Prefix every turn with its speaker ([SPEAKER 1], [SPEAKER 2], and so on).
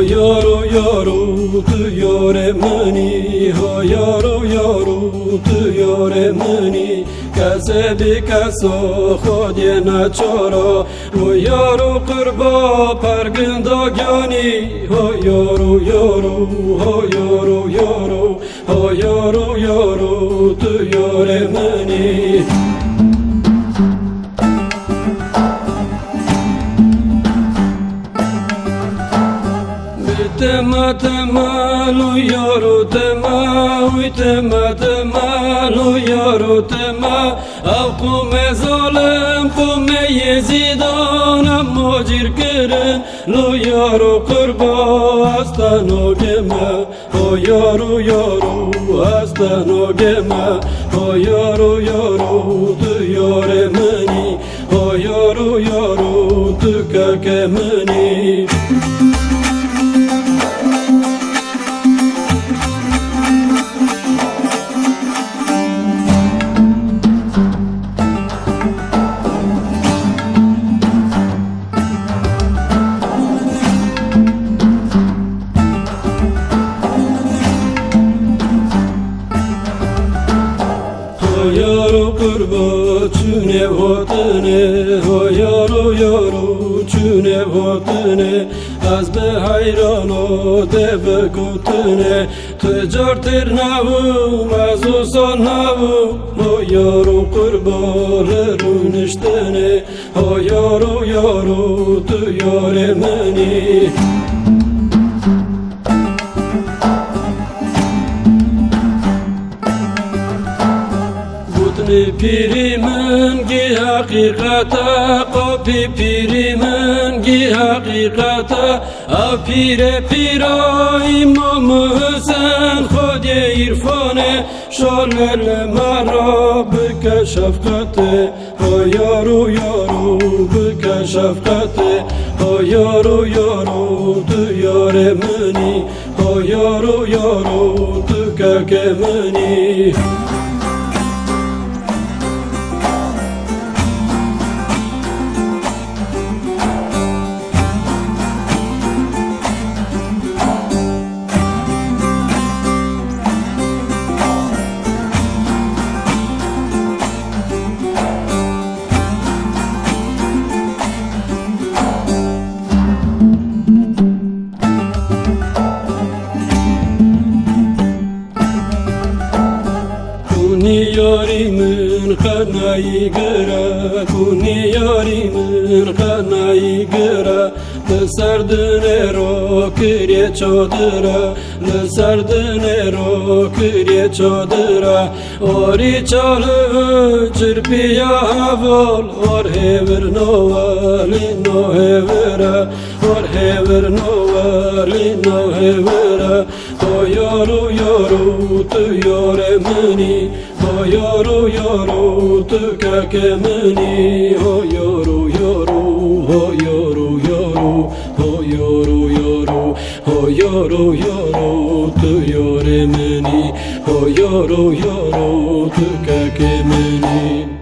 [SPEAKER 1] یارو یارو تو یار منی ها یارو یارو تو یار منی کسی بی کسا خودی نچارا و یارو قربا پرگندا گیانی ها یارو یارو ها یارو یارو ها یارو یارو تو یار منی تما تمالو یارو تما وی تما تمالو یارو تما او قوم ظالم قوم یزیدانم ماجر کرن لو یارو قربا استانو گما او یارو یارو استانو گما او یارو یارو تو یار منی او یارو یارو تو که منی یارو قربا چونه وطنه ها یارو یارو چونه وطنه از به حیران و دو گوتنه تجار تر نوم از او سان نوم ها یارو قربا لرو نشتنه ها یارو یارو تو یار منی پیری من گی حقیقتا قاپی پیری من گی حقیقتا او پیر پیرا امام حسین خود عرفانه شالل مرا بکه شفقته ها یارو یارو بکه شفقته ها یارو یارو تو یار منی ها یارو یارو تو که منی یاری من خنایی گره کنی یاری من خنایی گره لسردن رو کریه چادره لسردن رو کریه چادره آری چاله چرپی حوال آر هیور نوالی نو هیوره آر هیور نوالی نو هیوره ها یارو یارو تو یار منی ها یارو یارو تو که منی ها یارو یارو ها یارو یارو ها یارو یارو ها یارو یارو تو یار منی ها یارو یارو تو که منی